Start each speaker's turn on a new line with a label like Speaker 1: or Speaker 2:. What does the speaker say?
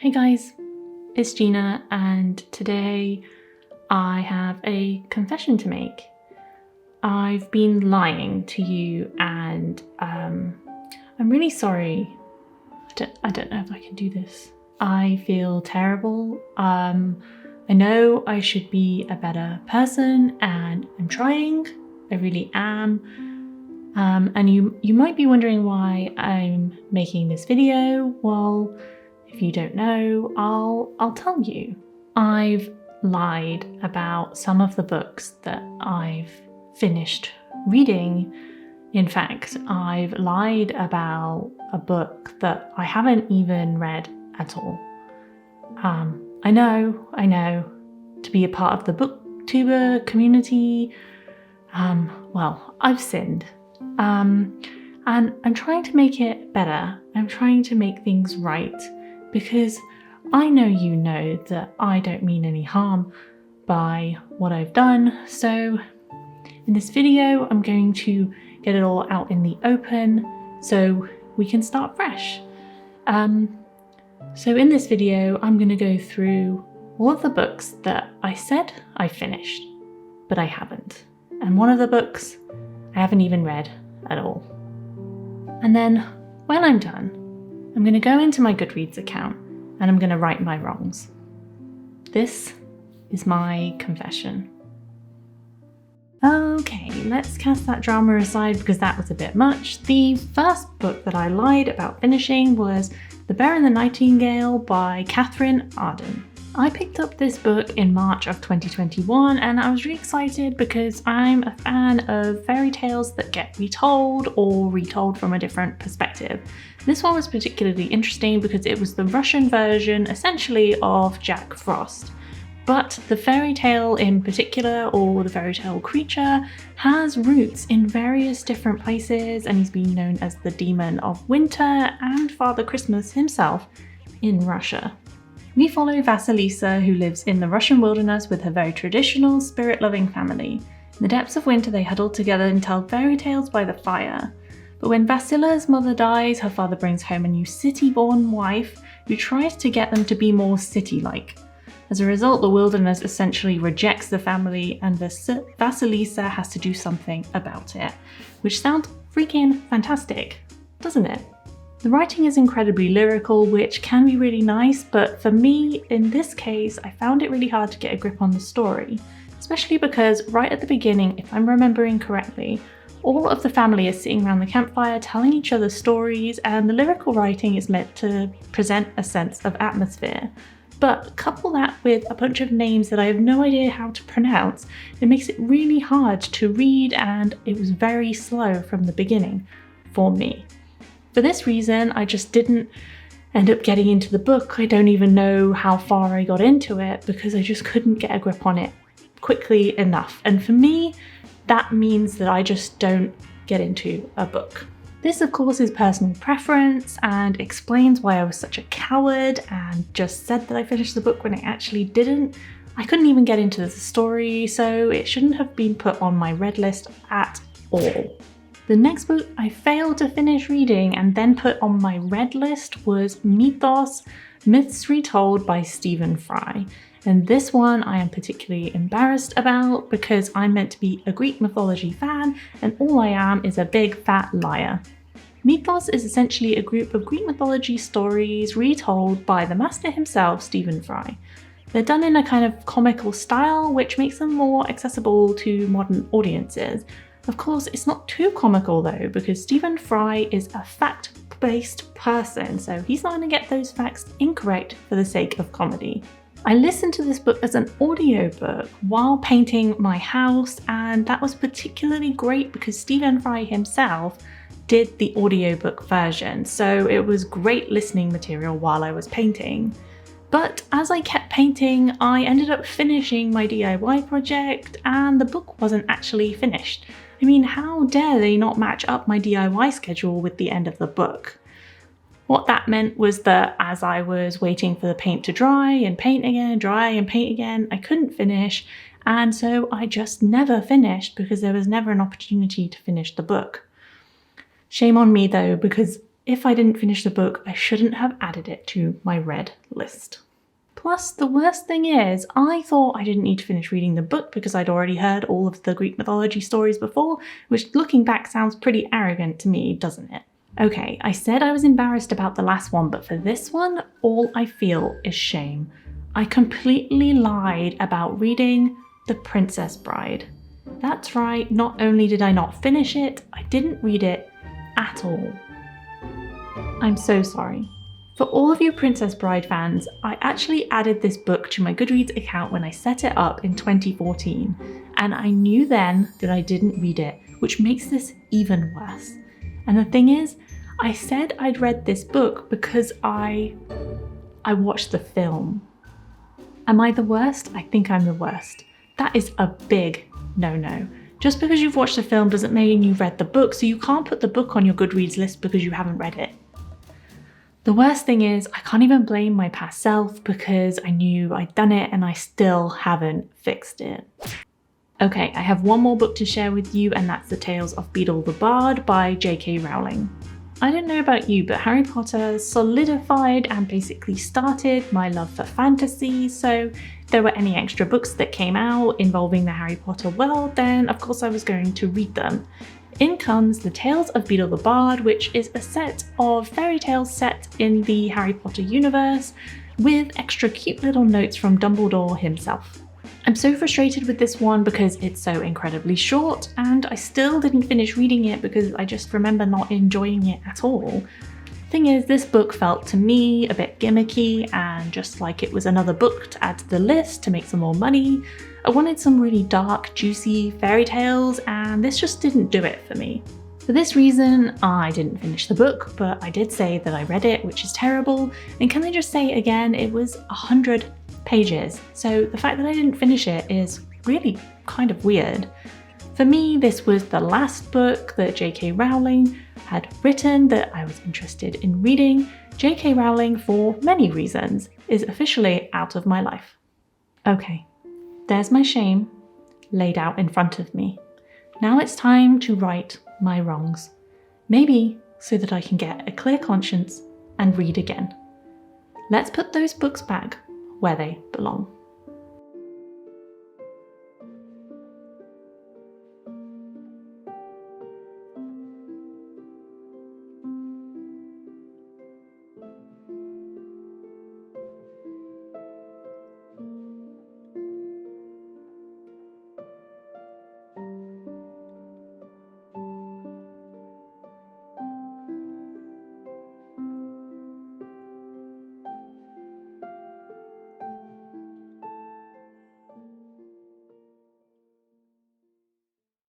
Speaker 1: Hey guys, it's Gina, and today I have a confession to make. I've been lying to you, and I'm really sorry. I don't know if I can do this. I feel terrible. I know I should be a better person, and I'm trying. I really am. And you might be wondering why I'm making this video. Well, if you don't know, I'll tell you. I've lied about some of the books that I've finished reading. In fact, I've lied about a book that I haven't even read at all. I know, to be a part of the booktuber community, well, I've sinned. And I'm trying to make it better. I'm trying to make things right. Because I know you know that I don't mean any harm by what I've done. So in this video, I'm going to get it all out in the open so we can start fresh. So in this video, I'm going to go through all of the books that I said I finished, but I haven't. And one of the books I haven't even read at all. And then when I'm done, I'm going to go into my Goodreads account and I'm going to right my wrongs. This is my confession. Okay, let's cast that drama aside because that was a bit much. The first book that I lied about finishing was The Bear and the Nightingale by Catherine Arden. I picked up this book in March of 2021 and I was really excited because I'm a fan of fairy tales that get retold or retold from a different perspective. This one was particularly interesting because it was the Russian version, essentially, of Jack Frost. But the fairy tale in particular, or the fairy tale creature, has roots in various different places, and he's been known as the Demon of Winter and Father Christmas himself in Russia. We follow Vasilisa, who lives in the Russian wilderness with her very traditional, spirit-loving family. In the depths of winter, they huddle together and tell fairy tales by the fire. But when Vasila's mother dies, her father brings home a new city-born wife who tries to get them to be more city-like. As a result, the wilderness essentially rejects the family and Vasilisa has to do something about it. Which sounds freaking fantastic, doesn't it? The writing is incredibly lyrical, which can be really nice, but for me, in this case, I found it really hard to get a grip on the story. Especially because right at the beginning, if I'm remembering correctly, all of the family is sitting around the campfire telling each other stories, and the lyrical writing is meant to present a sense of atmosphere. But couple that with a bunch of names that I have no idea how to pronounce, it makes it really hard to read, and it was very slow from the beginning for me. For this reason, I just didn't end up getting into the book. I don't even know how far I got into it because I just couldn't get a grip on it quickly enough. And for me, that means that I just don't get into a book. This, of course, is personal preference and explains why I was such a coward and just said that I finished the book when I actually didn't. I couldn't even get into the story, so it shouldn't have been put on my read list at all. The next book I failed to finish reading and then put on my read list was Mythos, Myths Retold by Stephen Fry. And this one I am particularly embarrassed about because I'm meant to be a Greek mythology fan and all I am is a big fat liar. Mythos is essentially a group of Greek mythology stories retold by the master himself, Stephen Fry. They're done in a kind of comical style which makes them more accessible to modern audiences. Of course, it's not too comical though because Stephen Fry is a fact-based person, so he's not going to get those facts incorrect for the sake of comedy. I listened to this book as an audiobook while painting my house, and that was particularly great because Stephen Fry himself did the audiobook version, so it was great listening material while I was painting. But as I kept painting, I ended up finishing my DIY project and the book wasn't actually finished. I mean, how dare they not match up my DIY schedule with the end of the book? What that meant was that as I was waiting for the paint to dry and paint again, dry and paint again, I couldn't finish, and so I just never finished because there was never an opportunity to finish the book. Shame on me though, because if I didn't finish the book, I shouldn't have added it to my read list. Plus, the worst thing is, I thought I didn't need to finish reading the book because I'd already heard all of the Greek mythology stories before, which looking back sounds pretty arrogant to me, doesn't it? Okay, I said I was embarrassed about the last one, but for this one, all I feel is shame. I completely lied about reading The Princess Bride. That's right, not only did I not finish it, I didn't read it at all. I'm so sorry. For all of you Princess Bride fans, I actually added this book to my Goodreads account when I set it up in 2014, and I knew then that I didn't read it, which makes this even worse. And the thing is, I said I'd read this book because I watched the film. Am I the worst? I think I'm the worst. That is a big no-no. Just because you've watched the film doesn't mean you've read the book, so you can't put the book on your Goodreads list because you haven't read it. The worst thing is, I can't even blame my past self because I knew I'd done it and I still haven't fixed it. Okay, I have one more book to share with you, and that's The Tales of Beedle the Bard by J.K. Rowling. I don't know about you, but Harry Potter solidified and basically started my love for fantasy, so if there were any extra books that came out involving the Harry Potter world, then of course I was going to read them. In comes The Tales of Beedle the Bard, which is a set of fairy tales set in the Harry Potter universe with extra cute little notes from Dumbledore himself. I'm so frustrated with this one because it's so incredibly short, and I still didn't finish reading it because I just remember not enjoying it at all. Thing is, this book felt to me a bit gimmicky and just like it was another book to add to the list to make some more money. I wanted some really dark, juicy fairy tales, and this just didn't do it for me. For this reason, I didn't finish the book, but I did say that I read it, which is terrible. And can I just say again, it was 100 pages. So the fact that I didn't finish it is really kind of weird. For me, this was the last book that J.K. Rowling had written that I was interested in reading. J.K. Rowling, for many reasons, is officially out of my life. Okay, there's my shame laid out in front of me. Now it's time to right my wrongs. Maybe so that I can get a clear conscience and read again. Let's put those books back where they belong.